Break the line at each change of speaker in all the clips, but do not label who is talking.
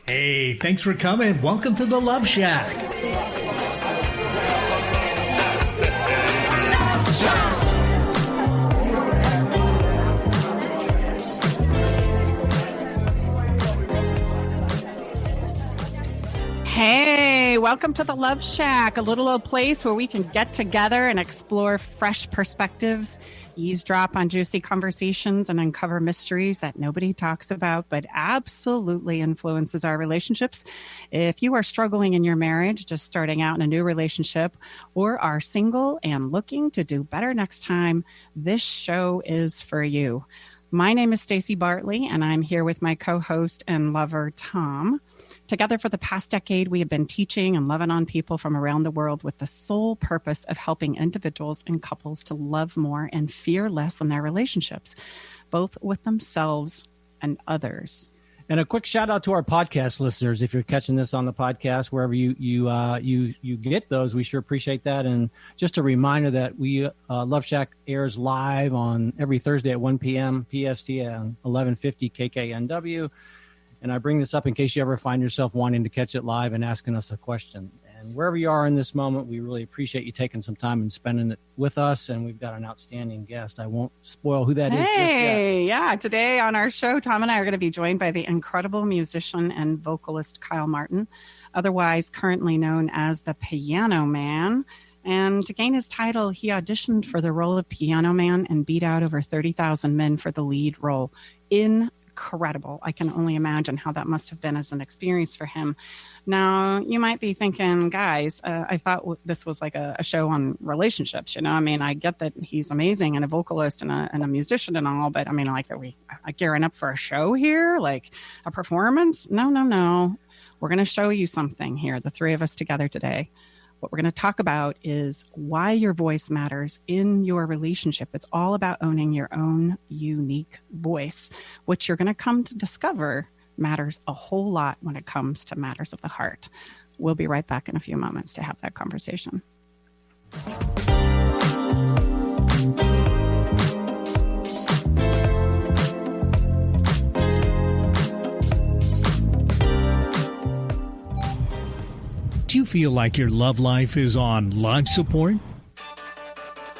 Hey, thanks for coming. Welcome to the Love Shack.
Hey, welcome to the Love Shack, a little old place where we can get together and explore fresh perspectives, eavesdrop on juicy conversations, and uncover mysteries that nobody talks about, but absolutely influences our relationships. If you are struggling in your marriage, just starting out in a new relationship, or are single and looking to do better next time, this show is for you. My name is Staci Bartley, and I'm here with my co-host and lover, Tom. Together for the past decade, we have been teaching and loving on people from around the world with the sole purpose of helping individuals and couples to love more and fear less in their relationships, both with themselves and others.
And a quick shout out to our podcast listeners. If you're catching this on the podcast, wherever you get those, we sure appreciate that. And just a reminder that we Love Shack airs live on every Thursday at 1 p.m. PST on 1150 KKNW. And I bring this up in case you ever find yourself wanting to catch it live and asking us a question. And wherever you are in this moment, we really appreciate you taking some time and spending it with us. And we've got an outstanding guest. I won't spoil who that is just yet.
Hey, yeah. Today on our show, Tom and I are going to be joined by the incredible musician and vocalist Kyle Martin, otherwise currently known as the Piano Man. And to gain his title, he auditioned for the role of Piano Man and beat out over 30,000 men for the lead role. Incredible. I can only imagine how that must have been as an experience for him. Now, you might be thinking, guys, I thought this was like a show on relationships. You know, I mean, I get that he's amazing and a vocalist and a musician and all, but I mean, like, are we gearing up for a show here? Like a performance? No. We're going to show you something here, the three of us together today. What we're going to talk about is why your voice matters in your relationship. It's all about owning your own unique voice, which you're going to come to discover matters a whole lot when it comes to matters of the heart. We'll be right back in a few moments to have that conversation.
Do you feel like your love life is on life support?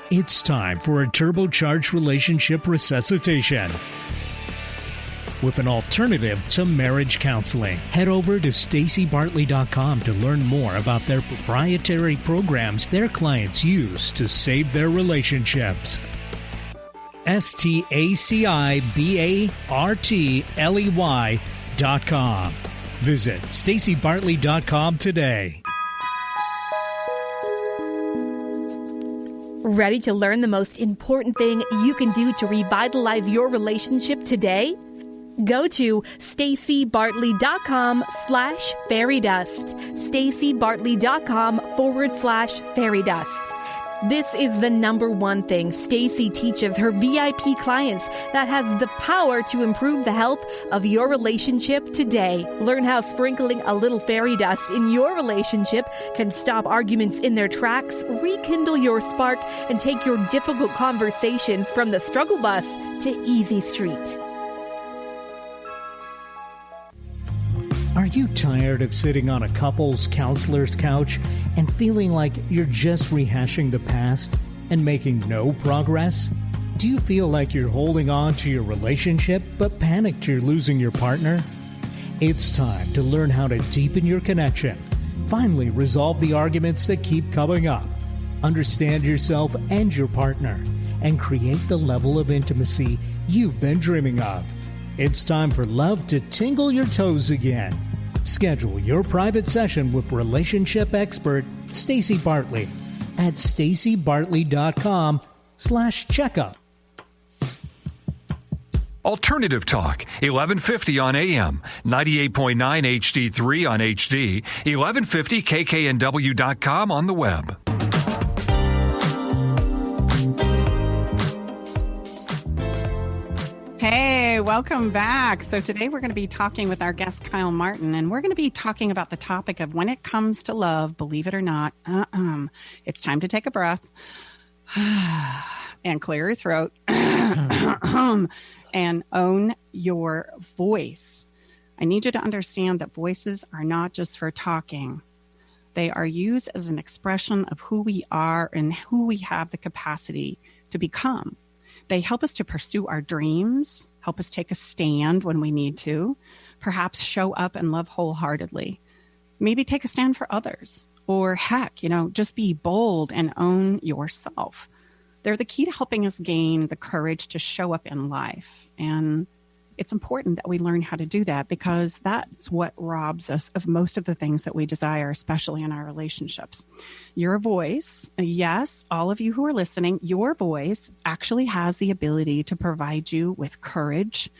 It's time for a turbocharged relationship resuscitation with an alternative to marriage counseling. Head over to stacibartley.com to learn more about their proprietary programs their clients use to save their relationships. stacibartley.com. Visit stacibartley.com today.
Ready to learn the most important thing you can do to revitalize your relationship today? Go to stacibartley.com/fairydust. stacibartley.com/fairydust. This is the number one thing Staci teaches her VIP clients that has the power to improve the health of your relationship today. Learn how sprinkling a little fairy dust in your relationship can stop arguments in their tracks, rekindle your spark, and take your difficult conversations from the struggle bus to easy street.
Are you tired of sitting on a couple's counselor's couch and feeling like you're just rehashing the past and making no progress? Do you feel like you're holding on to your relationship but panicked you're losing your partner? It's time to learn how to deepen your connection, finally resolve the arguments that keep coming up, understand yourself and your partner, and create the level of intimacy you've been dreaming of. It's time for love to tingle your toes again. Schedule your private session with relationship expert Staci Bartley at stacibartley.com/checkup.
Alternative Talk, 1150 on AM, 98.9 HD3 on HD, 1150 KKNW.com on the web.
Hey, welcome back. So today we're going to be talking with our guest, Kyle Martin, and we're going to be talking about the topic of when it comes to love, believe it or not, it's time to take a breath and clear your throat and own your voice. I need you to understand that voices are not just for talking. They are used as an expression of who we are and who we have the capacity to become. They help us to pursue our dreams, help us take a stand when we need to, perhaps show up and love wholeheartedly, maybe take a stand for others, or heck, just be bold and own yourself. They're the key to helping us gain the courage to show up in life. And it's important that we learn how to do that, because that's what robs us of most of the things that we desire, especially in our relationships. Your voice, yes, all of you who are listening, your voice actually has the ability to provide you with courage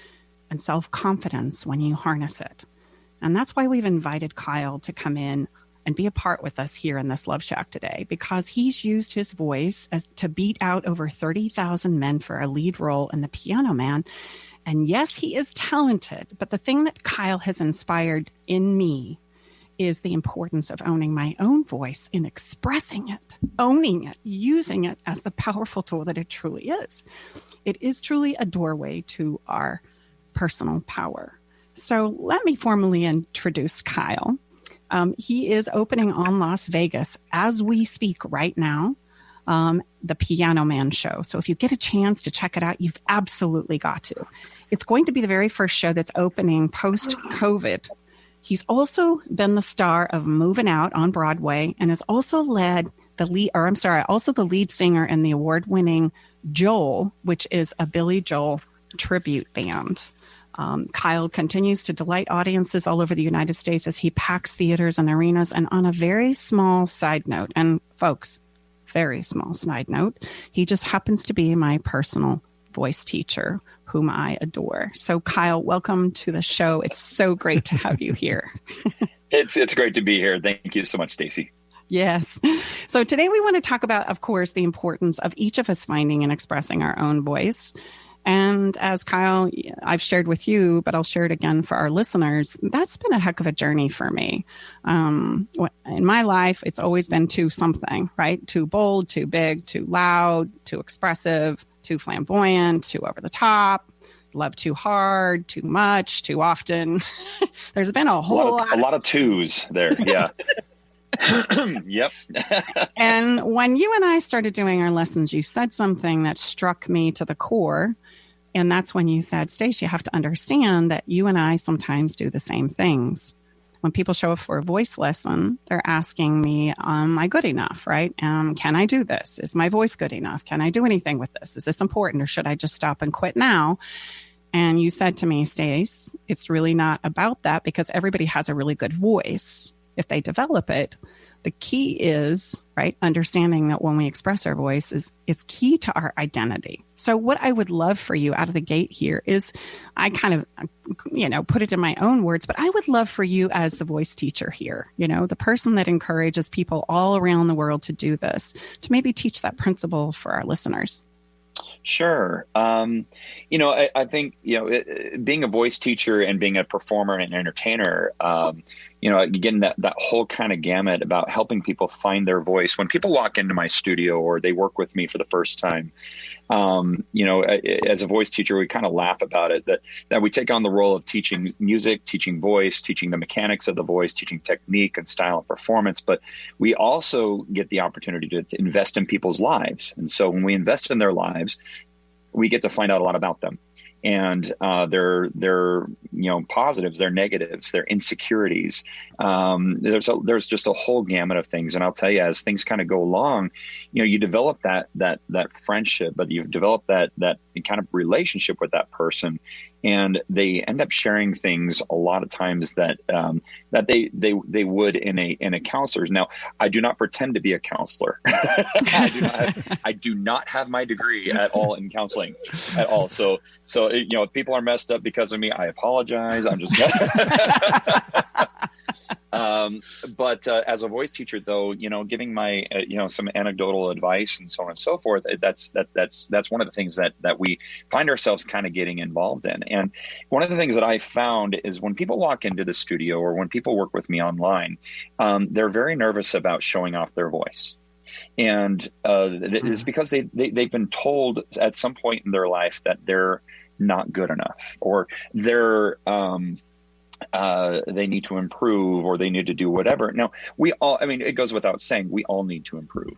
and self-confidence when you harness it. And that's why we've invited Kyle to come in and be a part with us here in this Love Shack today, because he's used his voice to beat out over 30,000 men for a lead role in The Piano Man. And yes, he is talented, but the thing that Kyle has inspired in me is the importance of owning my own voice in expressing it, owning it, using it as the powerful tool that it truly is. It is truly a doorway to our personal power. So let me formally introduce Kyle. He is opening on Las Vegas as we speak right now, the Piano Man show. So if you get a chance to check it out, you've absolutely got to. It's going to be the very first show that's opening post-COVID. He's also been the star of Moving Out on Broadway, and has also led the lead singer in the award-winning Joel, which is a Billy Joel tribute band. Kyle continues to delight audiences all over the United States as he packs theaters and arenas. And on a very small side note, and folks, very small side note, he just happens to be my personal voice teacher, whom I adore. So Kyle, welcome to the show. It's so great to have you here.
It's great to be here. Thank you so much, Staci.
Yes. So today we want to talk about, of course, the importance of each of us finding and expressing our own voice. And as Kyle, I've shared with you, but I'll share it again for our listeners, that's been a heck of a journey for me. In my life, it's always been too something, right? Too bold, too big, too loud, too expressive, too flamboyant, too over the top, love too hard, too much, too often. There's been a lot
of twos there. Yeah. Yep.
And when you and I started doing our lessons, you said something that struck me to the core. And that's when you said, Staci, you have to understand that you and I sometimes do the same things. When people show up for a voice lesson, they're asking me, am I good enough, right? Can I do this? Is my voice good enough? Can I do anything with this? Is this important, or should I just stop and quit now? And you said to me, Stace, it's really not about that, because everybody has a really good voice if they develop it. The key is, right, understanding that when we express our voice it's key to our identity. So what I would love for you out of the gate here is, I kind of, put it in my own words, but I would love for you as the voice teacher here, the person that encourages people all around the world to do this, to maybe teach that principle for our listeners.
Sure. I think, being a voice teacher and being a performer and an entertainer, again, that whole kind of gamut about helping people find their voice. When people walk into my studio or they work with me for the first time, as a voice teacher, we kind of laugh about it, that we take on the role of teaching music, teaching voice, teaching the mechanics of the voice, teaching technique and style and performance. But we also get the opportunity to invest in people's lives. And so when we invest in their lives, we get to find out a lot about them. And their positives, their negatives, their insecurities. There's just a whole gamut of things. And I'll tell you, as things kind of go along, you develop that friendship, but you've developed that kind of relationship with that person, and they end up sharing things a lot of times that they would in a counselor's. Now, I do not pretend to be a counselor. I do not have my degree at all in counseling at all. So if people are messed up because of me, I apologize. I'm just but as a voice teacher, though, giving my some anecdotal advice and so on and so forth, that's one of the things that we find ourselves kind of getting involved in. And one of the things that I found is when people walk into the studio or when people work with me online, they're very nervous about showing off their voice. And it's because they've been told at some point in their life that they're not good enough, or they're they need to improve or they need to do whatever. Now, it goes without saying, we all need to improve.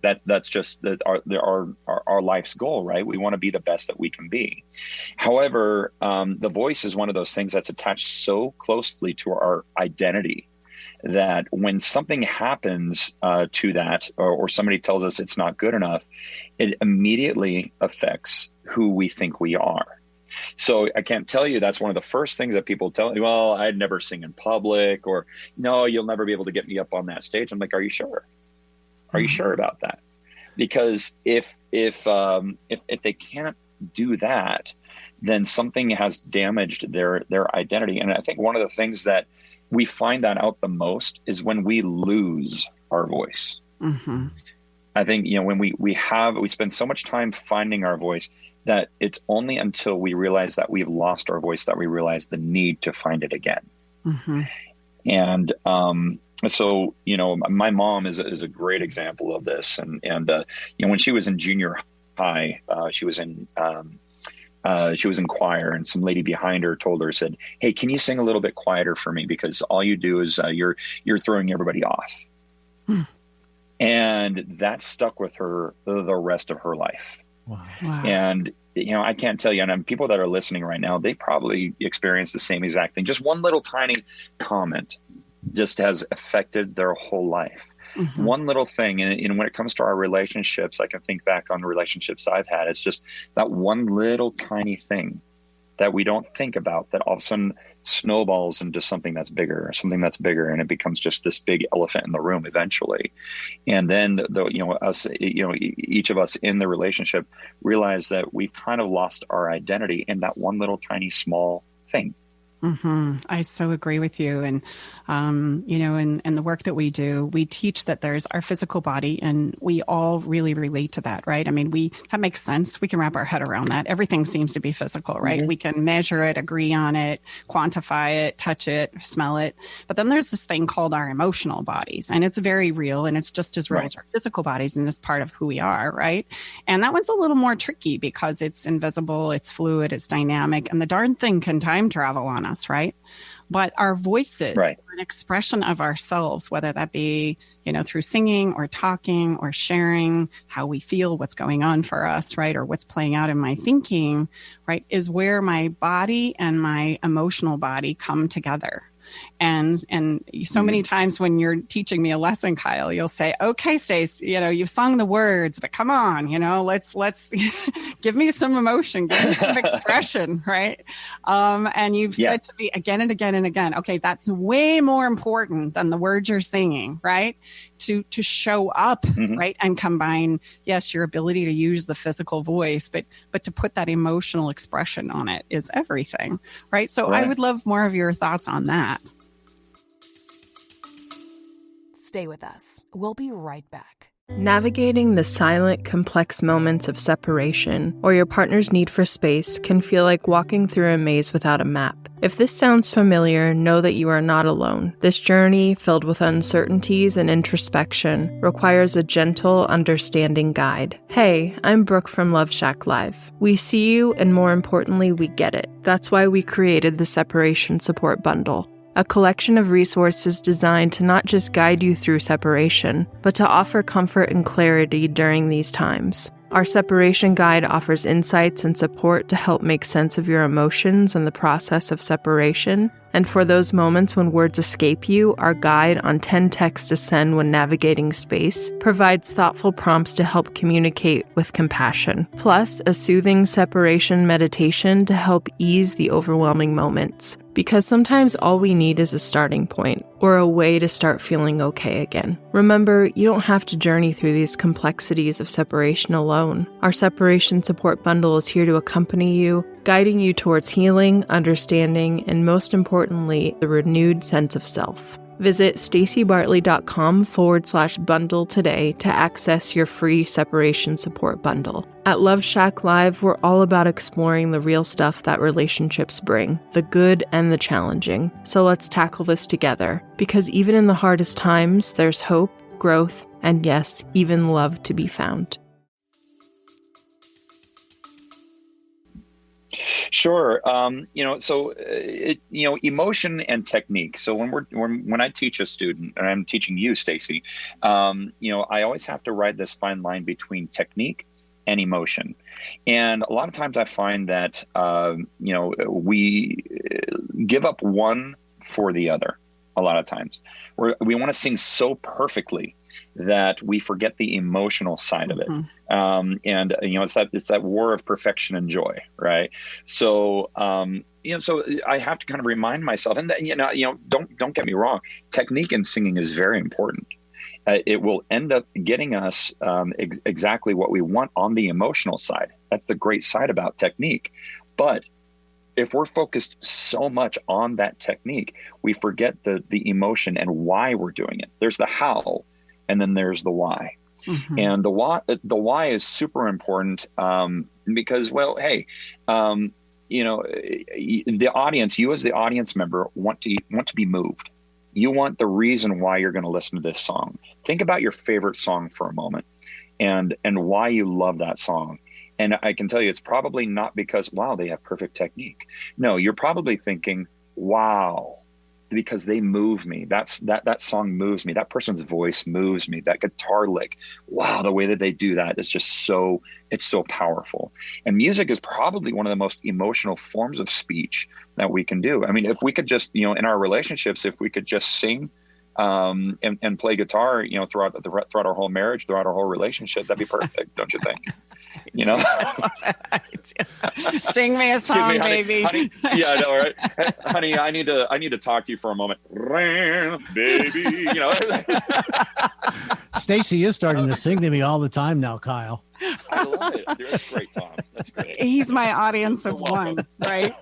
That's just our life's goal, right? We want to be the best that we can be. However, the voice is one of those things that's attached so closely to our identity that when something happens to that, or somebody tells us it's not good enough, it immediately affects who we think we are. So I can't tell you that's one of the first things that people tell me, well, I'd never sing in public, or no, you'll never be able to get me up on that stage. I'm like, are you sure? Are you sure about that? Because if they can't do that, then something has damaged their identity. And I think one of the things that we find that out the most is when we lose our voice. Mm-hmm. I think, when we spend so much time finding our voice that it's only until we realize that we've lost our voice that we realize the need to find it again. Mm-hmm. And so, my mom is a great example of this. And when she was in junior high, she was in choir, and some lady behind her said, "Hey, can you sing a little bit quieter for me? Because all you do is you're throwing everybody off." And that stuck with her the rest of her life. Wow. And, I can't tell you, and people that are listening right now, they probably experience the same exact thing. Just one little tiny comment just has affected their whole life. Mm-hmm. One little thing. And when it comes to our relationships, I can think back on the relationships I've had. It's just that one little tiny thing that we don't think about that all of a sudden snowballs into something that's bigger, and it becomes just this big elephant in the room eventually. And then each of us in the relationship realize that we've kind of lost our identity in that one little tiny small thing.
Mm-hmm. I so agree with you. And, in the work that we do, we teach that there's our physical body, and we all really relate to that, right? I mean, that makes sense. We can wrap our head around that. Everything seems to be physical, right? Mm-hmm. We can measure it, agree on it, quantify it, touch it, smell it. But then there's this thing called our emotional bodies, and it's very real, and it's just as real as our physical bodies, and it's part of who we are, right? And that one's a little more tricky because it's invisible, it's fluid, it's dynamic, and the darn thing can time travel on us, right? But our voices are an expression of ourselves, whether that be, through singing or talking or sharing how we feel, what's going on for us, right? Or what's playing out in my thinking, right? Is where my body and my emotional body come together. And so many times when you're teaching me a lesson, Kyle, you'll say, "Okay, Stace, you've sung the words, but come on, let's give me some emotion, give me some expression," right? And you've said to me again and again and again, "Okay, that's way more important than the words you're singing," right? To show up, right, and combine, yes, your ability to use the physical voice, but to put that emotional expression on it is everything, right? So I would love more of your thoughts on that.
Stay with us. We'll be right back.
Navigating the silent, complex moments of separation or your partner's need for space can feel like walking through a maze without a map. If this sounds familiar, know that you are not alone. This journey, filled with uncertainties and introspection, requires a gentle, understanding guide. Hey, I'm Brooke from Love Shack Live. We see you, and more importantly, we get it. That's why we created the Separation Support Bundle. A collection of resources designed to not just guide you through separation, but to offer comfort and clarity during these times. Our separation guide offers insights and support to help make sense of your emotions and the process of separation. And for those moments when words escape you, our guide on 10 texts to send when navigating space provides thoughtful prompts to help communicate with compassion. Plus, a soothing separation meditation to help ease the overwhelming moments. Because sometimes all we need is a starting point, or a way to start feeling okay again. Remember, you don't have to journey through these complexities of separation alone. Our Separation Support Bundle is here to accompany you, guiding you towards healing, understanding, and most importantly, the renewed sense of self. Visit stacibartley.com/bundle today to access your free separation support bundle. At Love Shack Live, we're all about exploring the real stuff that relationships bring, the good and the challenging. So let's tackle this together, because even in the hardest times, there's hope, growth, and yes, even love to be found.
Sure. Emotion and technique. So when I teach a student, and I'm teaching you, Staci, I always have to ride this fine line between technique and emotion. And a lot of times I find that, we give up one for the other. A lot of times we want to sing so perfectly that we forget the emotional side of it. It's that war of perfection and joy, right? So, so I have to kind of remind myself, and don't get me wrong, technique in singing is very important. It will end up getting us exactly what we want on the emotional side. That's the great side about technique. But if we're focused so much on that technique, we forget the emotion and why we're doing it. There's the how, and then there's the why. And the why is super important because, well, hey, the audience, you as the audience member want to be moved. You want the reason why you're going to listen to this song. Think about your favorite song for a moment and why you love that song. And I can tell you, it's probably not because, wow, they have perfect technique. No, you're probably thinking, wow, because they move me. That song moves me. That person's voice moves me. That guitar lick, wow, the way that they do that is just it's so powerful. And music is probably one of the most emotional forms of speech that we can do. I mean, if we could just, in our relationships, if we could just sing and play guitar, throughout our whole marriage, throughout our whole relationship, that'd be perfect, don't you think?
Sing me a song,
me,
baby.
Honey, yeah, I know, right? Hey, honey, I need to talk to you for a moment, baby.
Staci is starting to sing to me all the time now, Kyle.
I love it. That's great, Tom. That's great.
He's my audience of one, right?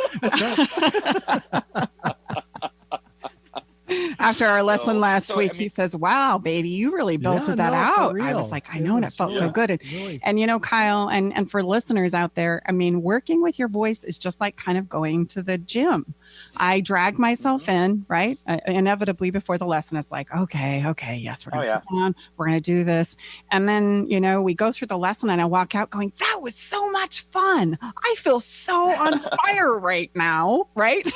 After our lesson last week, he says, wow, baby, you really belted that out. I was like, I know, and it felt so good. And Kyle, and for listeners out there, I mean, working with your voice is just like kind of going to the gym. I drag myself in, right? Inevitably before the lesson, it's like, okay, yes, we're going to sit down. We're going to do this. And then, we go through the lesson and I walk out going, that was so much fun. I feel so on fire right now, right?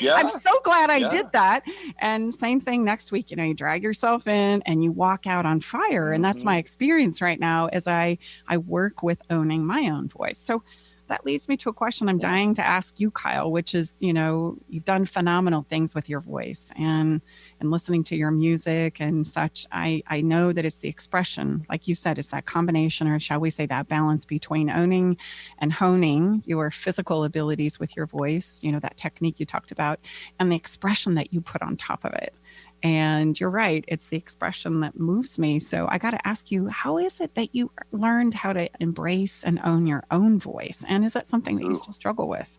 Yeah. I'm so glad I did that. And same thing next week, you drag yourself in and you walk out on fire. And that's my experience right now as I work with owning my own voice. So that leads me to a question I'm dying to ask you, Kyle, which is, you've done phenomenal things with your voice and listening to your music and such. I know that it's the expression, like you said, it's that combination, or shall we say that balance between owning and honing your physical abilities with your voice, that technique you talked about, and the expression that you put on top of it. And you're right, it's the expression that moves me. So I got to ask you, how is it that you learned how to embrace and own your own voice? And is that something that you still struggle with?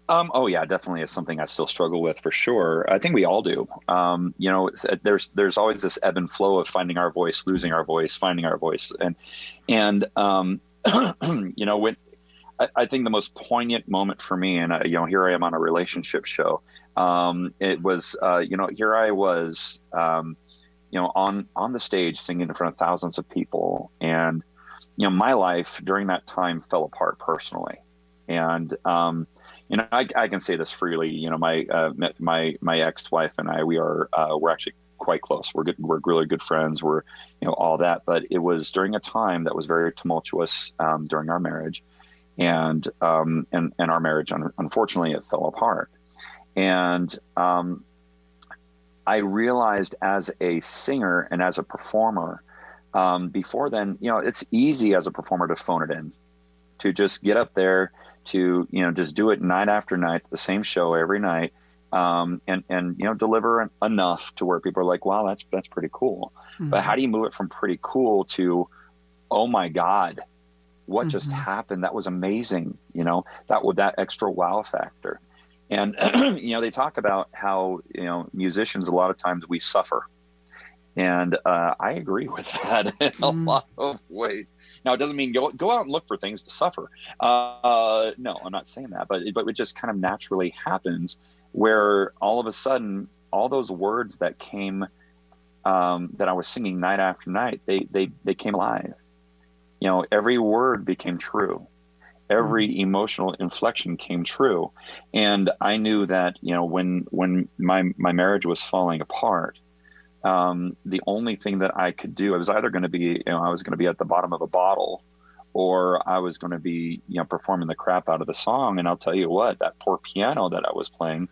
Oh yeah, definitely is something I still struggle with for sure. I think we all do. There's always this ebb and flow of finding our voice, losing our voice, finding our voice. And when I think the most poignant moment for me, and here I am on a relationship show. It was, here I was, on the stage singing in front of thousands of people, and my life during that time fell apart personally, and I can say this freely. My ex-wife and I, we're actually quite close. We're good. We're really good friends. We're all that, but it was during a time that was very tumultuous during our marriage. And our marriage, unfortunately, it fell apart. And I realized as a singer and as a performer, before then, it's easy as a performer to phone it in, to just get up there, to just do it night after night, the same show every night, and deliver enough to where people are like, wow, that's pretty cool. Mm-hmm. But how do you move it from pretty cool to, oh my God, what just happened? That was amazing. That extra wow factor. And, they talk about how, musicians, a lot of times we suffer. And I agree with that in a lot of ways. Now, it doesn't mean go out and look for things to suffer. No, I'm not saying that, but it just kind of naturally happens where all of a sudden, all those words that came, that I was singing night after night, they came alive. Every word became true. Every emotional inflection came true. And I knew that, when my marriage was falling apart, the only thing that I could do, I was either going to be, I was going to be at the bottom of a bottle, or I was going to be, performing the crap out of the song. And I'll tell you what, that poor piano that I was playing,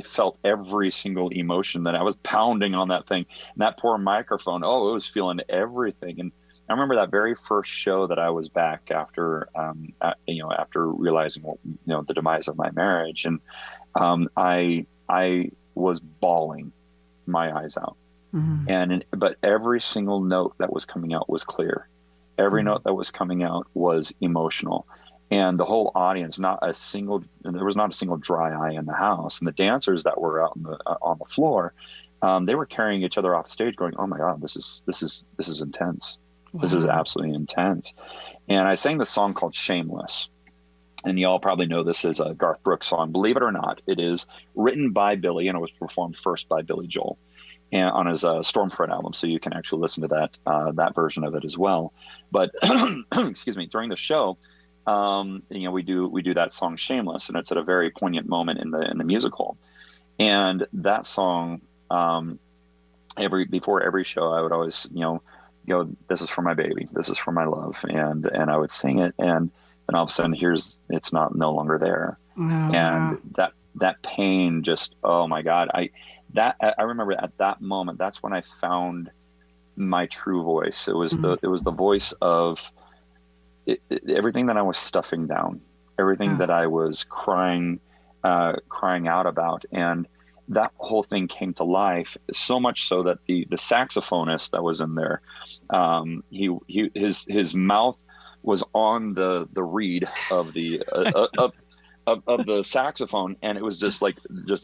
felt every single emotion that I was pounding on that thing. And that poor microphone, it was feeling everything. And I remember that very first show that I was back after, after realizing, the demise of my marriage. And I was bawling my eyes out. But every single note that was coming out was clear. Every note that was coming out was emotional. And the whole audience, there was not a single dry eye in the house. And the dancers that were out on the floor, they were carrying each other off the stage going, "Oh my God, this is intense. Wow. This is absolutely intense." And I sang this song called "Shameless." And y'all probably know this is a Garth Brooks song. Believe it or not, it is written by Billy, and it was performed first by Billy Joel and on his Stormfront album. So you can actually listen to that version of it as well. But excuse me, during the show, we do that song "Shameless," and it's at a very poignant moment in the musical. And that song, before every show, I would always, go, "This is for my baby. This is for my love." And I would sing it, and then all of a sudden, it's no longer there. Oh, and wow. that pain just, oh my God. I remember at that moment, that's when I found my true voice. It was the voice of everything that I was stuffing down, everything that I was crying out about. And that whole thing came to life, so much so that the saxophonist that was in there, his mouth was on the reed of the of the saxophone, and it was just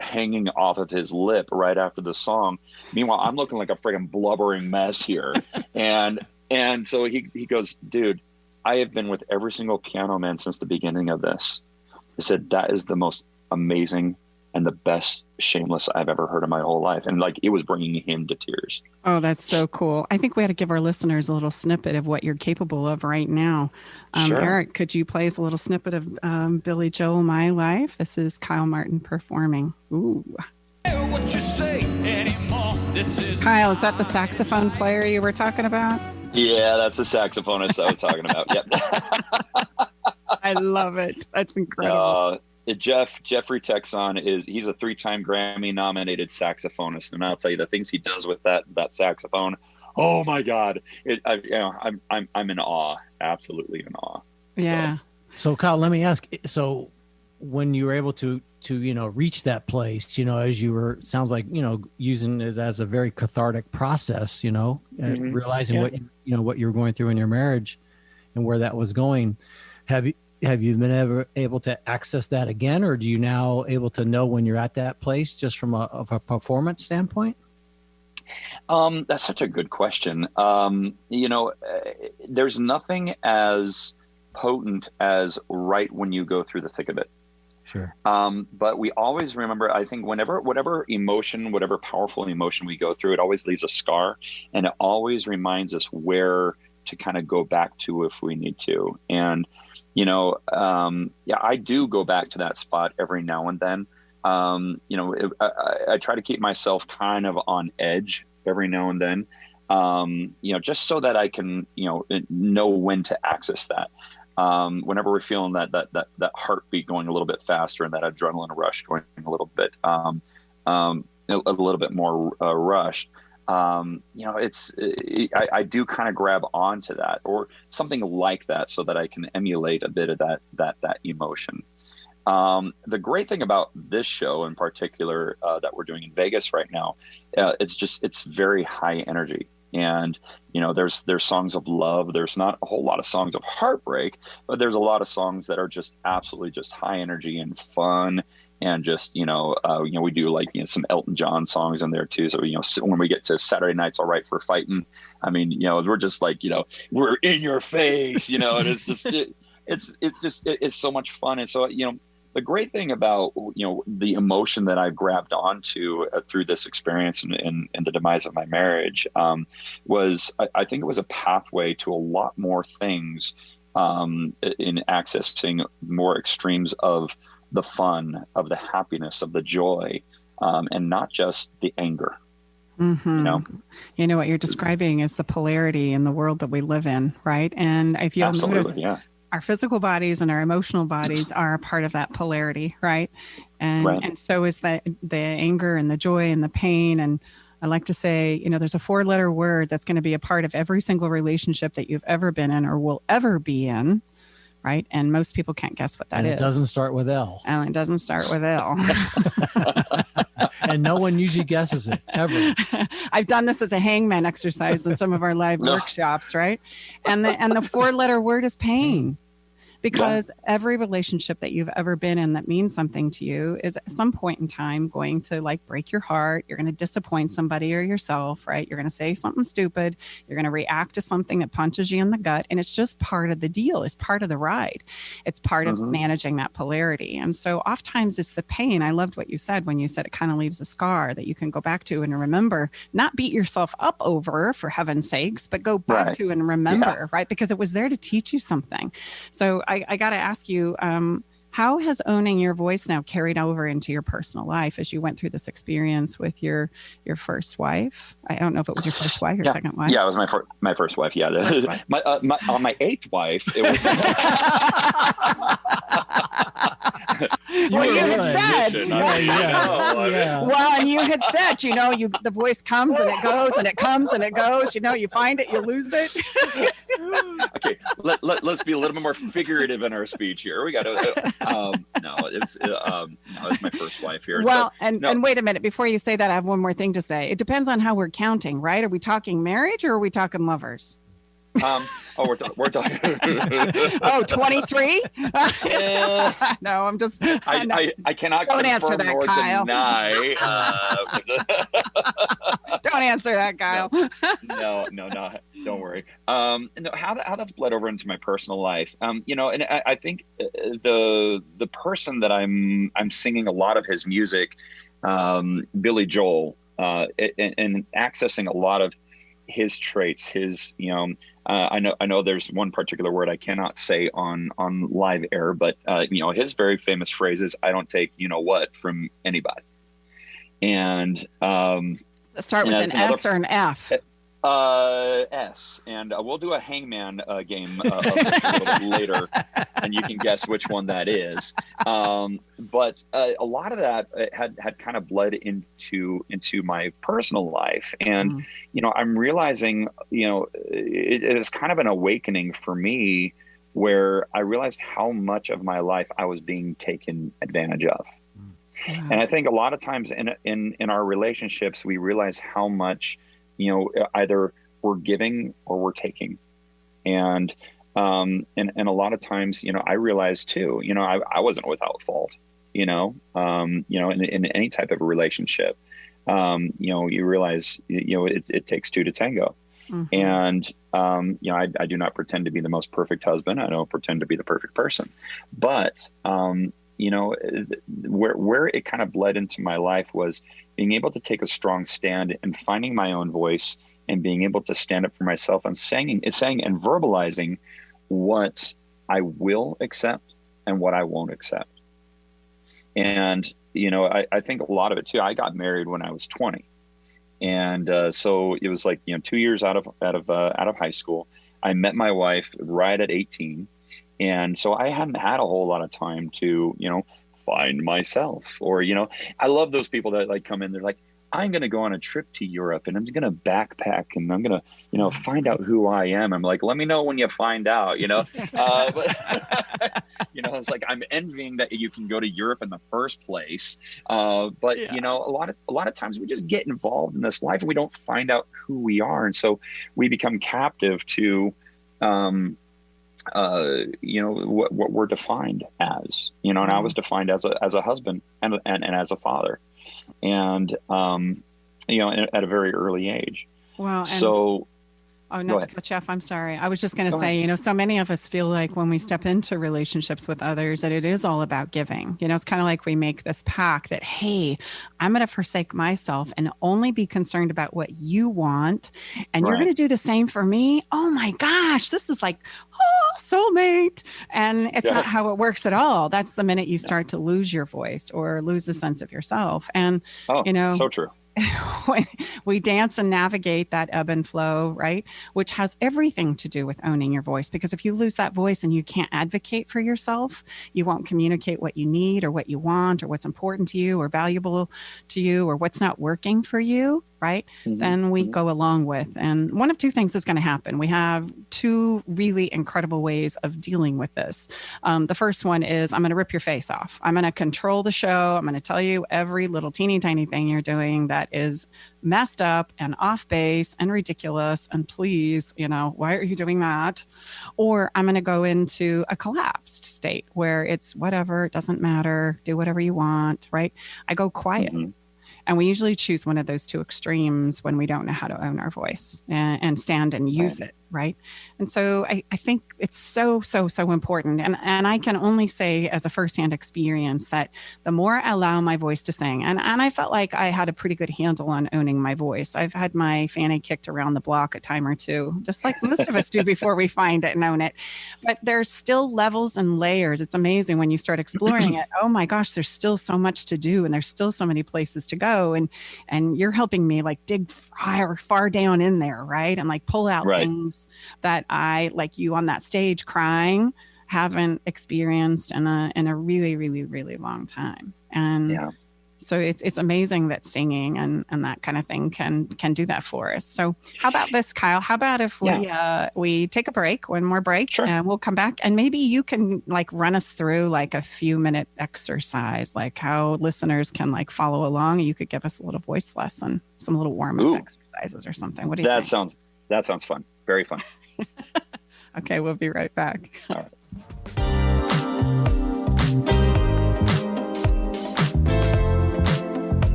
hanging off of his lip right after the song. Meanwhile, I'm looking like a friggin' blubbering mess here. and so he goes, "Dude, I have been with every single piano man since the beginning of this." He said, "That is the most amazing and the best Shameless I've ever heard in my whole life." And it was bringing him to tears. Oh,
that's so cool. I think we had to give our listeners a little snippet of what you're capable of right now. Sure. Eric, could you play us a little snippet of Billy Joel, "My Life"? This is Kyle Martin performing. Ooh. What you say anymore. Kyle, is that the saxophone player you were talking about?
Yeah, that's the saxophonist I was talking about. Yep.
I love it. That's incredible.
Jeffrey Texon he's a 3-time Grammy nominated saxophonist, and I'll tell you the things he does with that saxophone. Oh my God! I'm in awe, absolutely in awe.
Yeah.
So Kyle, let me ask. So when you were able to reach that place, as you were, sounds like using it as a very cathartic process, and realizing what you were going through in your marriage and where that was going. Have you been ever able to access that again, or do you now able to know when you're at that place just from a performance standpoint?
That's such a good question. There's nothing as potent as right when you go through the thick of it.
Sure.
But we always remember, I think whatever emotion, whatever powerful emotion we go through, it always leaves a scar, and it always reminds us where to kind of go back to if we need to. And I do go back to that spot every now and then. I try to keep myself kind of on edge every now and then, just so that I can, know when to access that. Whenever we're feeling that heartbeat going a little bit faster and that adrenaline rush going a little bit more rushed. I do kind of grab onto that or something like that so that I can emulate a bit of that emotion. The great thing about this show in particular that we're doing in Vegas right now, it's very high energy. And, there's songs of love. There's not a whole lot of songs of heartbreak, but there's a lot of songs that are just absolutely just high energy and fun. And just, we do some Elton John songs in there too. So, when we get to Saturday Night's All Right for Fighting, I mean, we're just we're in your face, and it's just, it's so much fun. And so, the great thing about, the emotion that I grabbed onto through this experience and the demise of my marriage was, I think it was a pathway to a lot more things in accessing more extremes of the fun, of the happiness, of the joy, and not just the anger.
Mm-hmm. You know what you're describing is the polarity in the world that we live in, right? And if you'll notice, our physical bodies and our emotional bodies are a part of that polarity, right? And so is the anger and the joy and the pain. And I like to say, you know, there's a 4-letter word that's going to be a part of every single relationship that you've ever been in or will ever be in, right? And most people can't guess what that is.
It doesn't start with L.
And it doesn't start with L.
And no one usually guesses it, ever.
I've done this as a hangman exercise in some of our live workshops, right? And the 4-letter word is pain. Because every relationship that you've ever been in that means something to you is at some point in time going to like break your heart. You're going to disappoint somebody or yourself, right? You're going to say something stupid. You're going to react to something that punches you in the gut. And it's just part of the deal. It's part of the ride. It's part of managing that polarity. And so oftentimes it's the pain. I loved what you said when you said it kind of leaves a scar that you can go back to and remember, not beat yourself up over, for heaven's sakes, but go back to and remember, right? Because it was there to teach you something. So I got to ask you, how has owning your voice now carried over into your personal life as you went through this experience with your first wife? I don't know if it was your first wife or second wife.
Yeah, it was my first wife. Yeah,
first wife.
My 8th wife. It was.
Well, you had said. Well, and you had said, you know, the voice comes and it goes and it comes and it goes. You know, you find it, you lose it.
Okay, let's be a little bit more figurative in our speech here. We got to. It's my first wife here.
Well, so, and wait a minute, before you say that, I have one more thing to say. It depends on how we're counting, right? Are we talking marriage or are we talking lovers?
We're talking.
23? No, I'm just.
I cannot.
Don't answer that, Kyle.
Deny.
Don't answer that, Kyle.
No. Don't worry. No, how that's bled over into my personal life. You know, and I think the person that I'm singing a lot of his music, Billy Joel, and accessing a lot of his traits, his, you know. I know there's one particular word I cannot say on live air, but you know, his very famous phrase is, "I don't take you know what from anybody." And
start with an S or an F.
S, and we'll do a hangman game of this a little bit later, and you can guess which one that is. But a lot of that had kind of bled into my personal life, and you know, I'm realizing, you know, it is kind of an awakening for me, where I realized how much of my life I was being taken advantage of. Wow. And I think a lot of times in our relationships, we realize how much, you know, either we're giving or we're taking. And a lot of times, you know, I realized too, you know, I wasn't without fault, you know, in any type of a relationship, you know, you realize, you know, it takes two to tango. And, you know, I do not pretend to be the most perfect husband. I don't pretend to be the perfect person, but, you know, where it kind of bled into my life was being able to take a strong stand and finding my own voice and being able to stand up for myself and saying and verbalizing what I will accept and what I won't accept. And, you know, I think a lot of it too, I got married when I was 20. And so it was like, you know, 2 years out of high school. I met my wife right at 18. And so I hadn't had a whole lot of time to, you know, find myself, or, you know, I love those people that like come in, they're like, I'm going to go on a trip to Europe and I'm going to backpack and I'm going to, you know, find out who I am. I'm like, let me know when you find out, you know, but, you know, it's like, I'm envying that you can go to Europe in the first place. But, you know, a lot of times we just get involved in this life and we don't find out who we are. And so we become captive to, you know, what we're defined as, you know, and I was defined as a husband and as a father, and, you know, at a very early age.
Wow.
So
Oh,
Go
not to
ahead.
cut you off. I'm sorry. I was just going to
Go
say,
ahead.
so many of us feel like when we step into relationships with others, that it is all about giving. It's kind of like we make this pact that, hey, I'm going to forsake myself and only be concerned about what you want. And you're
Right.
going to do the same for me. Oh my gosh, this is like, oh, soulmate. And it's
Yeah.
not how it works at all. That's the minute you start to lose your voice or lose a sense of yourself. And,
Oh, so true.
we dance and navigate that ebb and flow, right? Which has everything to do with owning your voice. Because if you lose that voice and you can't advocate for yourself, you won't communicate what you need or what you want or what's important to you or valuable to you or what's not working for you, right? Then we go along with. And one of two things is going to happen. We have two really incredible ways of dealing with this. The first one is I'm going to rip your face off. I'm going to control the show. I'm going to tell you every little teeny tiny thing you're doing that is messed up and off base and ridiculous. And please, why are you doing that? Or I'm going to go into a collapsed state where it's whatever, it doesn't matter, do whatever you want, right? I go quiet. And we usually choose one of those two extremes when we don't know how to own our voice and stand and use it, right? And so I think it's so important. And I can only say as a firsthand experience that the more I allow my voice to sing, and I felt like I had a pretty good handle on owning my voice. I've had my fanny kicked around the block a time or two, just like most of us do before we find it and own it. But there's still levels and layers. It's amazing when you start exploring it. Oh my gosh, there's still so much to do and there's still so many places to go. And you're helping me like dig far down in there, right? And like pull out things that I, like you on that stage crying, haven't experienced in a really, really, really long time. And so it's amazing that singing and that kind of thing can do that for us. So how about this, Kyle? How about if we take a break, one more break, and we'll come back and maybe you can like run us through like a few minute exercise, like how listeners can like follow along. You could give us a little voice lesson, some little warm up exercises or something. What do you think?
That sounds fun. Very fun.
Okay, we'll be right back.
All right.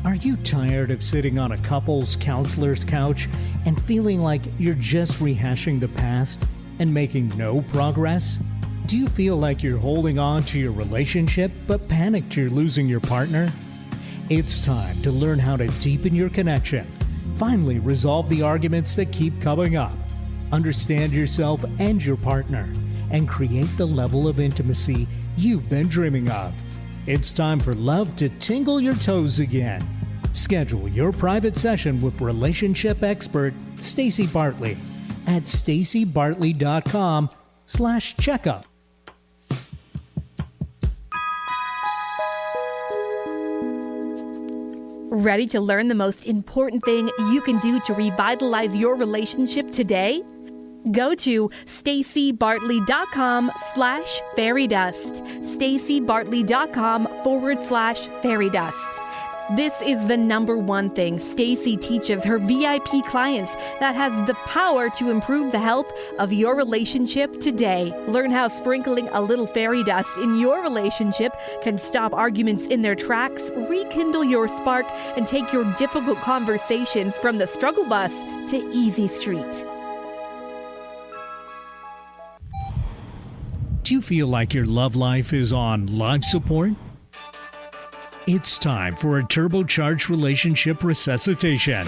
Are you tired of sitting on a couple's counselor's couch and feeling like you're just rehashing the past and making no progress? Do you feel like you're holding on to your relationship but panicked you're losing your partner? It's time to learn how to deepen your connection, finally resolve the arguments that keep coming up, understand yourself and your partner, and create the level of intimacy you've been dreaming of. It's time for love to tingle your toes again. Schedule your private session with relationship expert Staci Bartley at stacibartley.com/checkup.
Ready to learn the most important thing you can do to revitalize your relationship today? Go to stacibartley.com/fairydust. stacibartley.com/fairydust. This is the number one thing Staci teaches her VIP clients that has the power to improve the health of your relationship today. Learn how sprinkling a little fairy dust in your relationship can stop arguments in their tracks, rekindle your spark, and take your difficult conversations from the struggle bus to easy street.
Do you feel like your love life is on life support? It's time for a turbocharged relationship resuscitation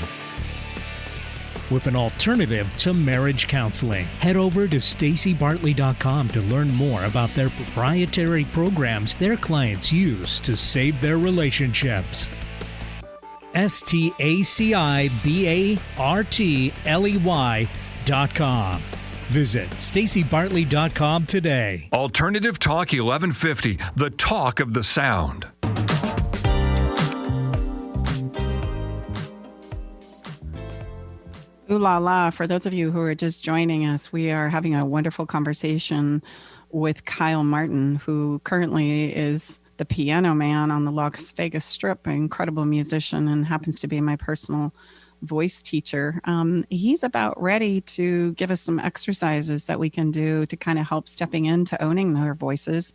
with an alternative to marriage counseling. Head over to stacibartley.com to learn more about their proprietary programs their clients use to save their relationships. stacibartley.com. Visit stacibartley.com today.
Alternative Talk 1150, the talk of the sound.
Ooh la la. For those of you who are just joining us, we are having a wonderful conversation with Kyle Martin, who currently is the piano man on the Las Vegas Strip, an incredible musician and happens to be my personal voice teacher. He's about ready to give us some exercises that we can do to kind of help stepping into owning our voices.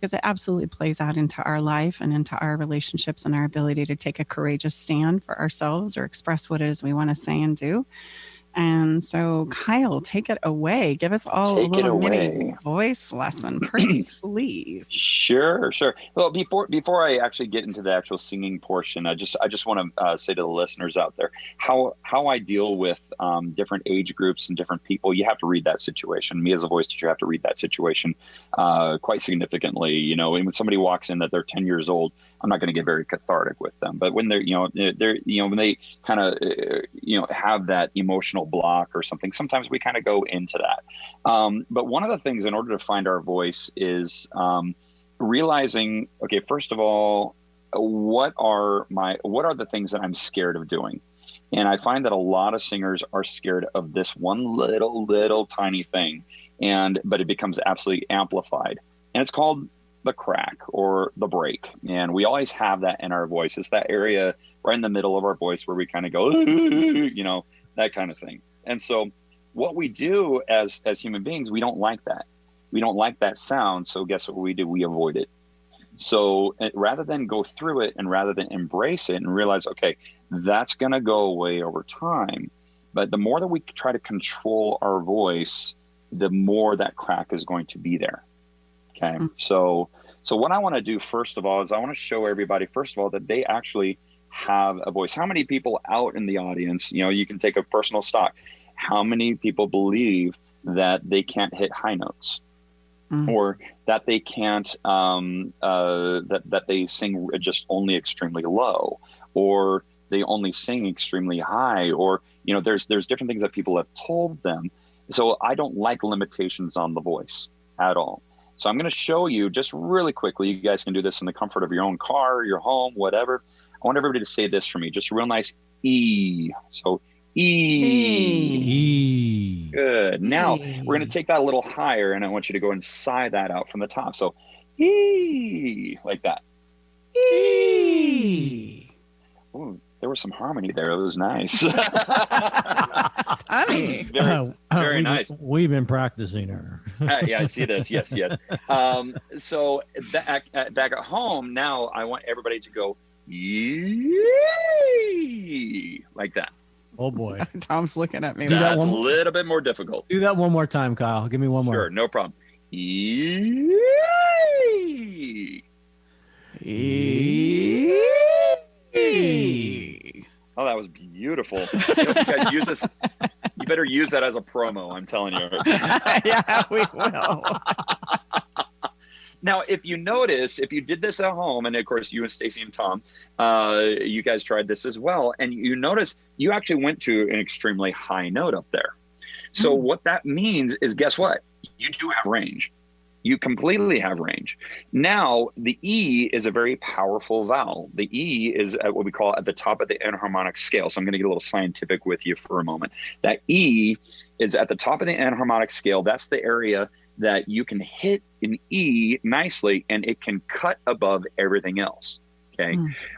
because it absolutely plays out into our life and into our relationships and our ability to take a courageous stand for ourselves or express what it is we want to say and do. And so, Kyle, take it away. Give us all a little mini voice lesson, pretty please.
Sure. Well, before I actually get into the actual singing portion, I just want to say to the listeners out there how I deal with different age groups and different people. You have to read that situation. Me as a voice teacher, have to read that situation quite significantly. You know, when somebody walks in that they're 10 years old, I'm not going to get very cathartic with them. But when they're when they kind of have that emotional block or something, sometimes we kind of go into that. But one of the things in order to find our voice is realizing, okay, first of all, what are the things that I'm scared of doing? And I find that a lot of singers are scared of this one little tiny thing, but it becomes absolutely amplified. And it's called the crack or the break. And we always have that in our voice. It's that area right in the middle of our voice where we kind of go, that kind of thing. And so what we do as human beings, we don't like that. We don't like that sound. So guess what we do? We avoid it. So rather than go through it and rather than embrace it and realize, okay, that's going to go away over time. But the more that we try to control our voice, the more that crack is going to be there. Okay. Mm-hmm. So what I want to do first of all is I want to show everybody, first of all, that they actually have a voice. How many people out in the audience, you can take a personal stock. How many people believe that they can't hit high notes? Or that they can't, that they sing just only extremely low, or they only sing extremely high, or, there's different things that people have told them. So I don't like limitations on the voice at all. So I'm going to show you just really quickly. You guys can do this in the comfort of your own car, your home, whatever. I want everybody to say this for me, just a real nice E. So E. Good. Now we're going to take that a little higher, and I want you to go and sigh that out from the top. So E, like that. E. Ooh, there was some harmony there. It was nice. Very nice.
We've been practicing her.
Yeah, I see this. Yes. So back at home, now I want everybody to go E, like that.
Oh boy.
Tom's looking at me.
That's a little bit more difficult.
Do that one more time, Kyle. Give me one more.
Sure, no problem. E. Oh, that was beautiful. You guys use this. You better use that as a promo, I'm telling you.
Yeah, we will.
Now, if you notice, if you did this at home, and of course you and Staci and Tom, you guys tried this as well, and you notice you actually went to an extremely high note up there. So what that means is, guess what? You do have range. You completely have range. Now, the E is a very powerful vowel. The E is at what we call at the top of the enharmonic scale. So I'm going to get a little scientific with you for a moment. That E is at the top of the enharmonic scale. That's the area that you can hit an E nicely, and it can cut above everything else. Okay.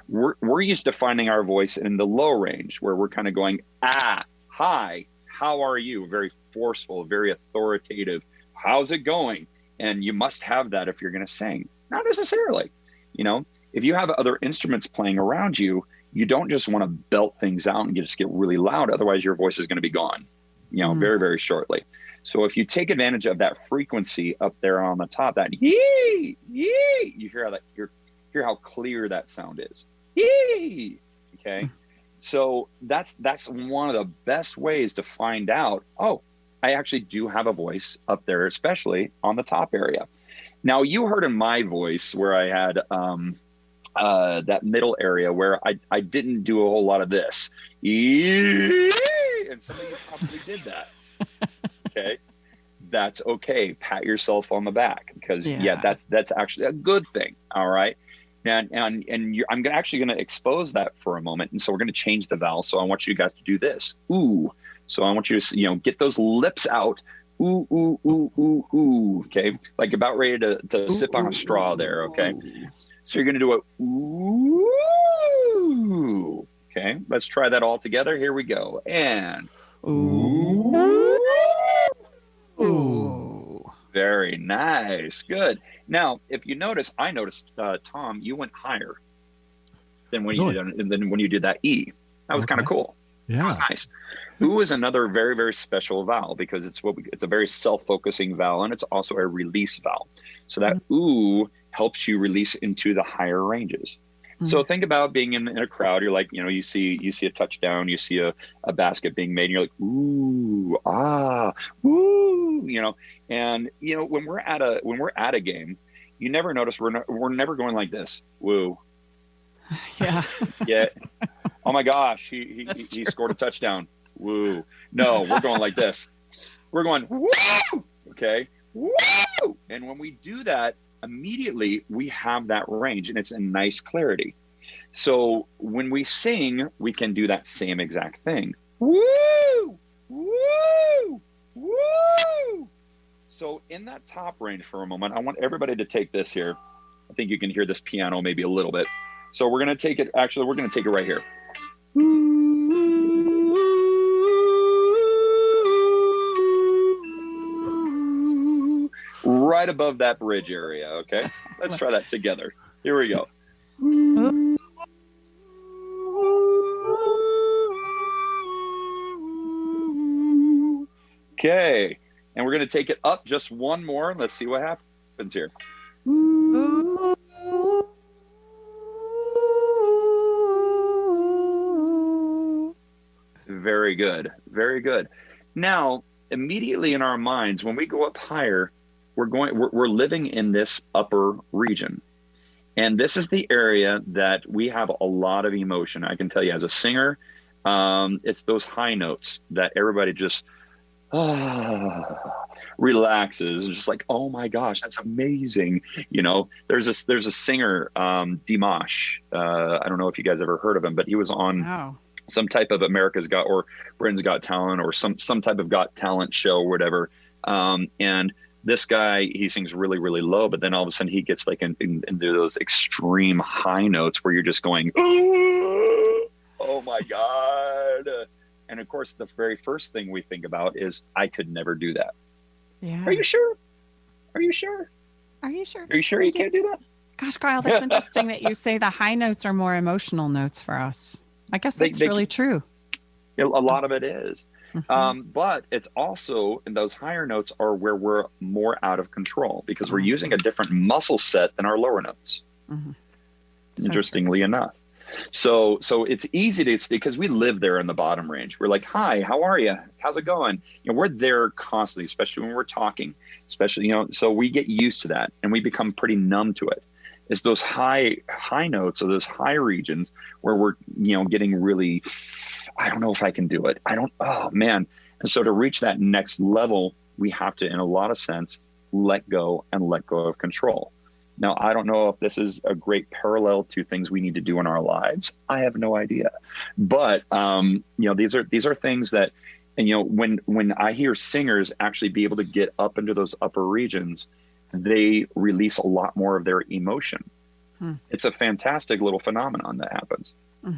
We're used to finding our voice in the low range, where we're kind of going, hi, how are you? Very forceful, very authoritative. How's it going? And you must have that if you're going to sing. Not necessarily. If you have other instruments playing around you, you don't just want to belt things out and you just get really loud. Otherwise, your voice is going to be gone, very, very shortly. So if you take advantage of that frequency up there on the top, that yee, you hear how clear that sound is. Yee, okay. So that's one of the best ways to find out, oh, I actually do have a voice up there, especially on the top area. Now, you heard in my voice where I had that middle area where I didn't do a whole lot of this. And some of you probably did that. Okay. That's okay. Pat yourself on the back, because that's actually a good thing. All right. I'm actually going to expose that for a moment. And so we're going to change the vowel. So I want you guys to do this. Ooh. So I want you to, get those lips out. Ooh, ooh, ooh, ooh, ooh. Okay. Like about ready to sip on a straw there. Okay. So you're going to do a ooh. Okay. Let's try that all together. Here we go. And ooh. Ooh. Very nice. Good. Now, if you notice, I noticed, Tom, you went higher than when you did that E. That was kind of cool.
Yeah.
That was nice. Ooh is another very, very special vowel because it's a very self-focusing vowel, and it's also a release vowel. So that ooh helps you release into the higher ranges. So think about being in a crowd. You're like, you see a touchdown, you see a basket being made, and you're like, ooh, ah, ooh, and when we're at a game, you never notice we're never going like this. Woo.
Yeah.
Yeah. Oh my gosh, he scored a touchdown. Woo. No, we're going like this. We're going, woo! Okay. Woo! And when we do that, immediately we have that range and it's a nice clarity. So when we sing, we can do that same exact thing. Woo! Woo! Woo! So in that top range for a moment, I want everybody to take this here. I think you can hear this piano maybe a little bit. So we're going to take it, we're going to take it right here. Right above that bridge area, okay? Let's try that together. Here we go. Okay, and we're going to take it up just one more. Let's see what happens here. Very good. Very good. Now, immediately in our minds, when we go up higher, we're living in this upper region. And this is the area that we have a lot of emotion. I can tell you as a singer, it's those high notes that everybody just relaxes. It's just like, oh my gosh, that's amazing. There's a singer, Dimash. I don't know if you guys ever heard of him, but he was on some type of America's Got or Britain's Got Talent or some type of Got Talent show or whatever. And this guy, he sings really, really low, but then all of a sudden he gets like into those extreme high notes where you're just going, oh my God. And of course, the very first thing we think about is, I could never do that.
Yeah.
Are you sure? Are you sure?
Are you sure?
Are you sure you can't do that?
Gosh, Kyle, that's interesting that you say the high notes are more emotional notes for us. I guess that's really true.
A lot of it is. But it's also, in those higher notes are where we're more out of control because we're using a different muscle set than our lower notes. Interestingly enough. So it's easy to see because we live there in the bottom range. We're like, hi, how are you? How's it going? We're there constantly, especially when we're talking, so we get used to that and we become pretty numb to it. It's those high notes or those high regions where we're, getting really, I don't know if I can do it. Oh man. And so to reach that next level, we have to, in a lot of sense, let go of control. Now, I don't know if this is a great parallel to things we need to do in our lives. I have no idea. But, these are things that, and, when I hear singers actually be able to get up into those upper regions, they release a lot more of their emotion. It's a fantastic little phenomenon that happens.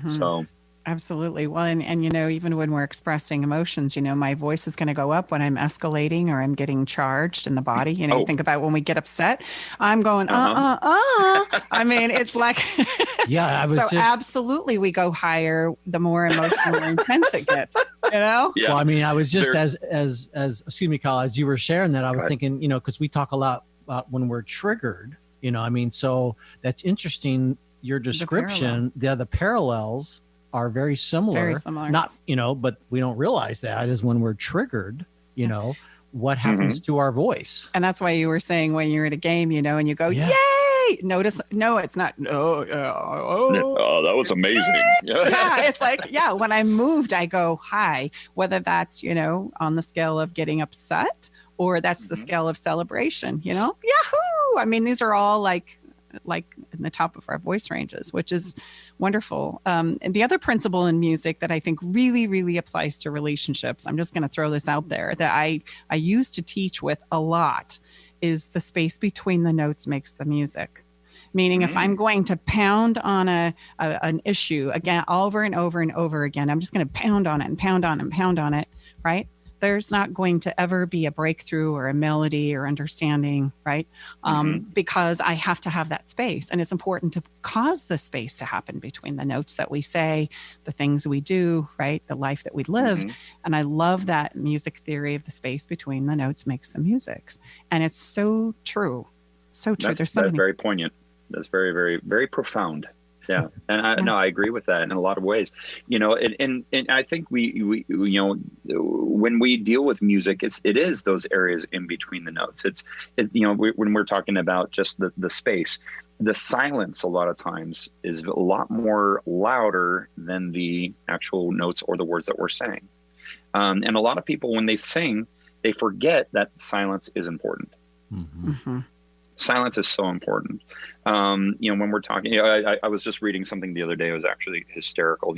So
absolutely. Well, and even when we're expressing emotions, my voice is going to go up when I'm escalating or I'm getting charged in the body. You think about when we get upset, I'm going, I mean, it's like,
yeah,
absolutely. We go higher, the more emotional or intense it gets, Yeah.
Well, I mean, I was just as excuse me, Kyle, as you were sharing that, I was thinking, because we talk a lot about when we're triggered, so that's interesting. Your description, the parallels are very similar.
Very similar.
Not, but we don't realize that is when we're triggered, what happens to our voice.
And that's why you were saying when you're at a game, and you go, yay! Notice, no, it's not. Oh,
that was amazing.
Yeah, it's like, when I'm moved, I go high, whether that's, on the scale of getting upset or that's the scale of celebration, Yahoo! I mean, these are all like in the top of our voice ranges, which is wonderful. And the other principle in music that I think really, really applies to relationships, I'm just going to throw this out there, that I used to teach with a lot, is the space between the notes makes the music. Meaning if I'm going to pound on an issue again, over and over and over again, I'm just going to pound on it and pound on it and pound on it, right? there's not going to ever be a breakthrough or a melody or understanding, right? Because I have to have that space. And it's important to cause the space to happen between the notes that we say, the things we do, right? The life that we live. And I love that music theory of the space between the notes makes the music. And it's so true. So true.
That's very poignant. That's very, very, very profound. Yeah. And I agree with that in a lot of ways, and I think we when we deal with music, it is those areas in between the notes. It's when we're talking about just the space, the silence a lot of times is a lot more louder than the actual notes or the words that we're saying. And a lot of people, when they sing, they forget that silence is important. Silence is so important. When we're talking, I was just reading something the other day. It was actually hysterical.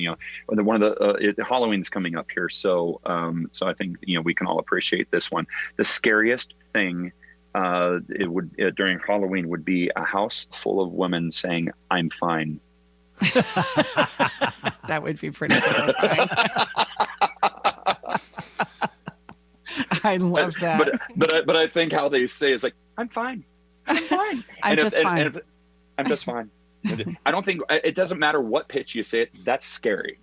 One of the Halloween's coming up here, so I think we can all appreciate this one. The scariest thing during Halloween would be a house full of women saying, "I'm fine."
That would be pretty terrifying. I love that.
But I think how they say it's like, "I'm fine. I'm fine.
I'm just fine.
I'm just fine." I don't think it doesn't matter what pitch you say it. That's scary.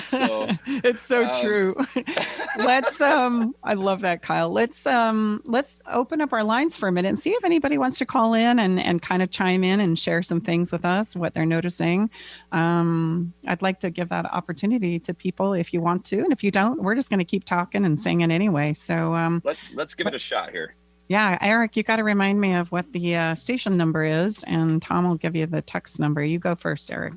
So,
it's so true. Let's I love that, Kyle. Let's open up our lines for a minute and see if anybody wants to call in and kind of chime in and share some things with us, what they're noticing. I'd like to give that opportunity to people if you want to, and if you don't, we're just going to keep talking and singing anyway. So
let's give it a shot here.
Yeah, Eric, you got to remind me of what the station number is, and Tom will give you the text number. You go first, Eric.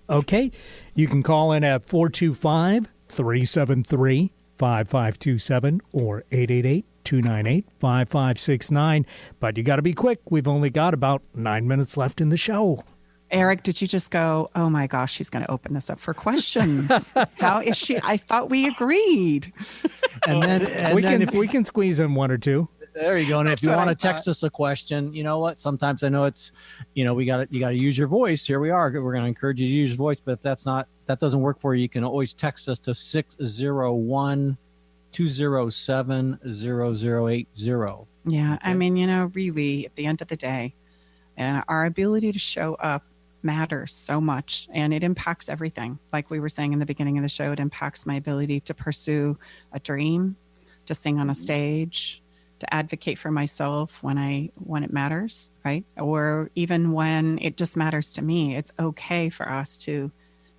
Okay. You can call in at 425-373-5527 or 888-298-5569. But you got to be quick. We've only got about 9 minutes left in the show.
Eric, did you just go, oh my gosh, she's going to open this up for questions? How is she? I thought we agreed.
And then we can squeeze in one or two.
There you go. And if you want to text us a question, you know what? Sometimes I know it's, you got to use your voice. Here we are. We're going to encourage you to use your voice. But if that doesn't work for you, you can always text us to 601-207-0080.
Yeah. Okay. I mean, really, at the end of the day, and our ability to show up matters so much, and it impacts everything. Like we were saying in the beginning of the show, it impacts my ability to pursue a dream, to sing on a stage, to advocate for myself when it matters, right? Or even when it just matters to me. It's okay for us to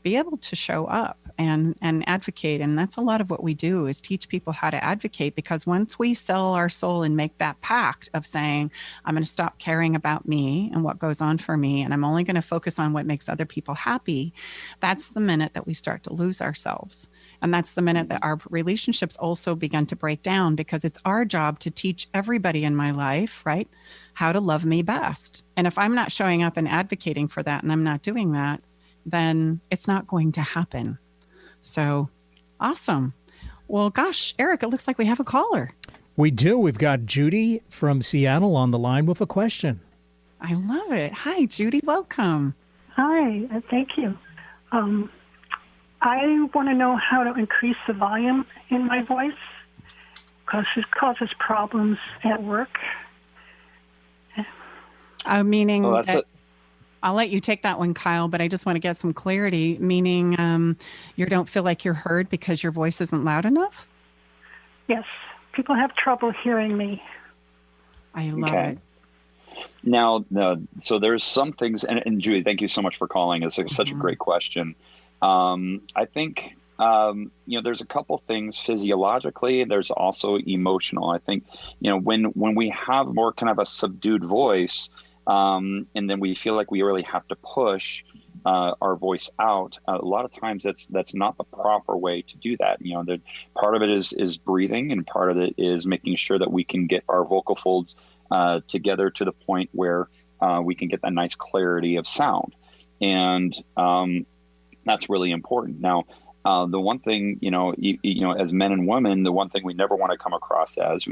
be able to show up and advocate. And that's a lot of what we do, is teach people how to advocate, because once we sell our soul and make that pact of saying, I'm going to stop caring about me and what goes on for me, and I'm only going to focus on what makes other people happy, that's the minute that we start to lose ourselves. And that's the minute that our relationships also begin to break down, because it's our job to teach everybody in my life, right, how to love me best. And if I'm not showing up and advocating for that, and I'm not doing that, then it's not going to happen. So awesome. Well, gosh, Eric, it looks like we have a caller.
We do. We've got Judy from Seattle on the line with a question.
I love it. Hi, Judy. Welcome.
Hi. Thank you. I want to know how to increase the volume in my voice, because it causes problems at work.
Meaning I'll let you take that one, Kyle, but I just want to get some clarity, meaning you don't feel like you're heard because your voice isn't loud enough?
Yes. People have trouble hearing me.
I love it.
Now, so there's some things, and Julie, thank you so much for calling. It's such a great question. I think, there's a couple things physiologically. There's also emotional. I think, when we have more kind of a subdued voice, and then we feel like we really have to push our voice out, a lot of times that's not the proper way to do that. Part of it is breathing, and part of it is making sure that we can get our vocal folds together to the point where we can get that nice clarity of sound. And that's really important. Now, the one thing, as men and women, the one thing we never want to come across as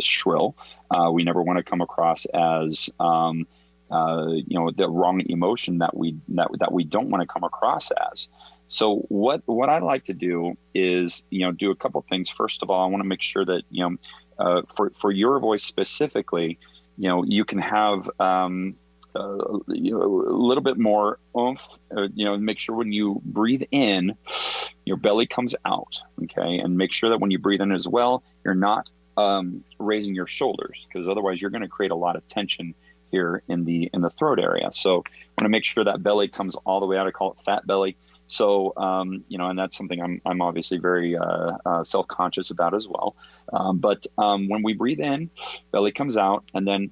shrill. We never want to come across as, the wrong emotion that we don't want to come across as. So what I like to do is, do a couple things. First of all, I want to make sure that, for your voice specifically, you can have, a little bit more oomph, make sure when you breathe in, your belly comes out. Okay. And make sure that when you breathe in as well, you're not, raising your shoulders, because otherwise you're going to create a lot of tension here in the throat area. So I want to make sure that belly comes all the way out. I call it fat belly. So, and that's something I'm obviously very self-conscious about as well. But when we breathe in, belly comes out, and then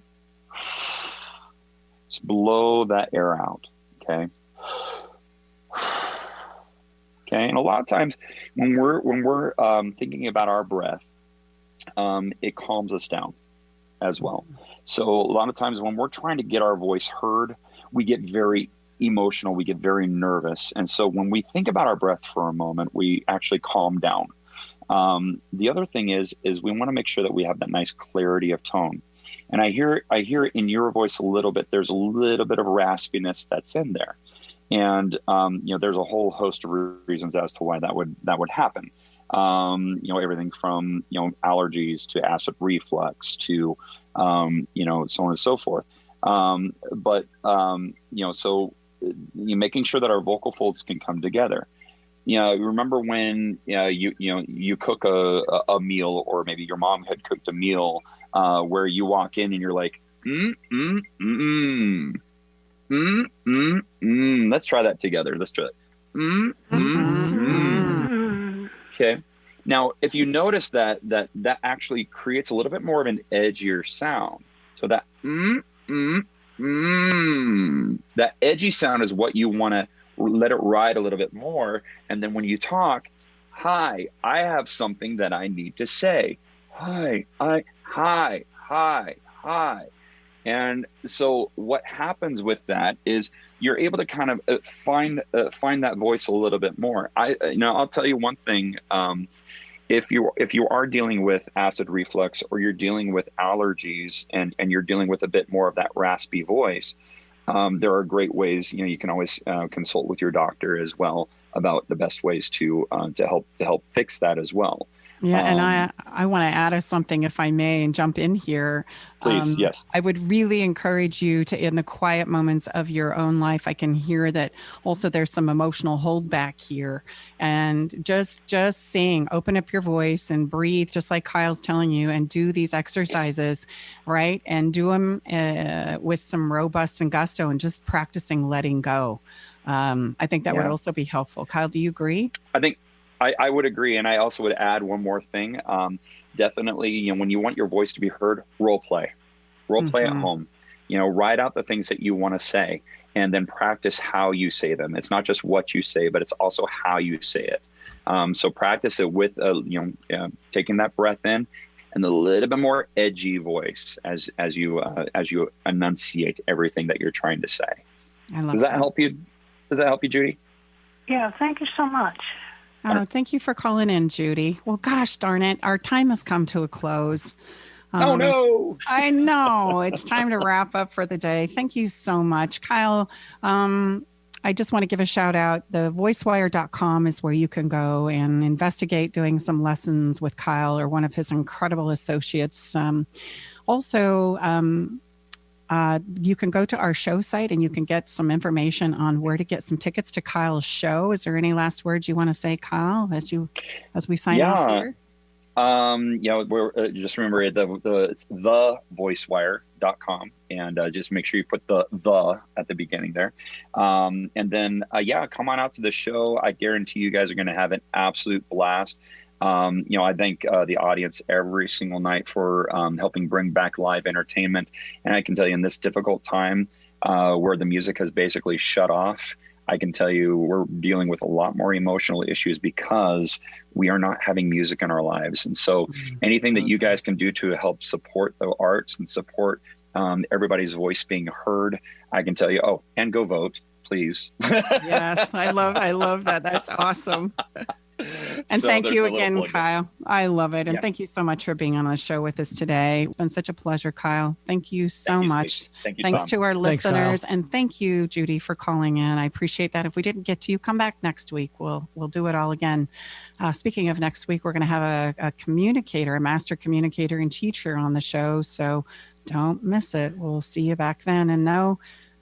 just blow that air out. Okay. Okay. And a lot of times when we're thinking about our breath, it calms us down as well. So a lot of times when we're trying to get our voice heard, we get very emotional, we get very nervous. And so when we think about our breath for a moment, we actually calm down. The other thing is we want to make sure that we have that nice clarity of tone. And I hear in your voice a little bit, there's a little bit of raspiness that's in there. And, there's a whole host of reasons as to why that would happen. Everything from, allergies to acid reflux to, so on and so forth. So making sure that our vocal folds can come together. Remember when you cook a meal, or maybe your mom had cooked a meal where you walk in and you're like, let's try that together. Let's try that. Okay. Now, if you notice that actually creates a little bit more of an edgier sound. So that that edgy sound is what you want to let it ride a little bit more. And then when you talk, hi, I have something that I need to say. Hi. And so what happens with that is you're able to kind of find that voice a little bit more. I'll tell you one thing. If you are dealing with acid reflux, or you're dealing with allergies, and you're dealing with a bit more of that raspy voice, there are great ways. You can always consult with your doctor as well about the best ways to help fix that as well.
Yeah, and I want to add something, if I may, and jump in here.
Please, yes.
I would really encourage you to, in the quiet moments of your own life, I can hear that also there's some emotional holdback here. And just sing, open up your voice and breathe, just like Kyle's telling you, and do these exercises, right? And do them with some robust and gusto, and just practicing letting go. I think that would also be helpful. Kyle, do you agree?
I would agree. And I also would add one more thing. Definitely, when you want your voice to be heard, role play at home, write out the things that you want to say, and then practice how you say them. It's not just what you say, but it's also how you say it. So practice it with, taking that breath in and a little bit more edgy voice as you enunciate everything that you're trying to say. Does that help you? Does that help you, Judy?
Yeah. Thank you so much.
Oh, thank you for calling in, Judy. Well, gosh darn it, our time has come to a close.
Oh, no.
I know. It's time to wrap up for the day. Thank you so much. Kyle, I just want to give a shout out. The voicewire.com is where you can go and investigate doing some lessons with Kyle or one of his incredible associates. You can go to our show site and you can get some information on where to get some tickets to Kyle's show. Is there any last words you want to say, Kyle, as we sign off here?
We're just remember it's thevoicewire.com, and just make sure you put the at the beginning there. And then come on out to the show. I guarantee you guys are going to have an absolute blast. I thank the audience every single night for helping bring back live entertainment. And I can tell you, in this difficult time where the music has basically shut off, I can tell you we're dealing with a lot more emotional issues because we are not having music in our lives. And so anything that you guys can do to help support the arts and support everybody's voice being heard, I can tell you, and go vote, please.
Yes, I love that. That's awesome. And
So
thank
there's
you
a little
again,
plug there.
Kyle. I love it. And
Yeah.
thank you so much for being on the show with us today. It's been such a pleasure, Kyle. Thank you so
Thank you,
much.
Staci. Thank you,
Thanks
Tom.
to our
Thanks, Kyle.
listeners. And thank you, Judy, for calling in. I appreciate that. If we didn't get to you, come back next week. We'll do it all again. Speaking of next week, we're going to have a communicator, a master communicator and teacher on the show. So don't miss it. We'll see you back then, and know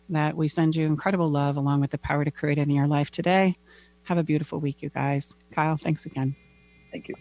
that we send you incredible love along with the power to create in your life today. Have a beautiful week, you guys. Kyle, thanks again.
Thank you.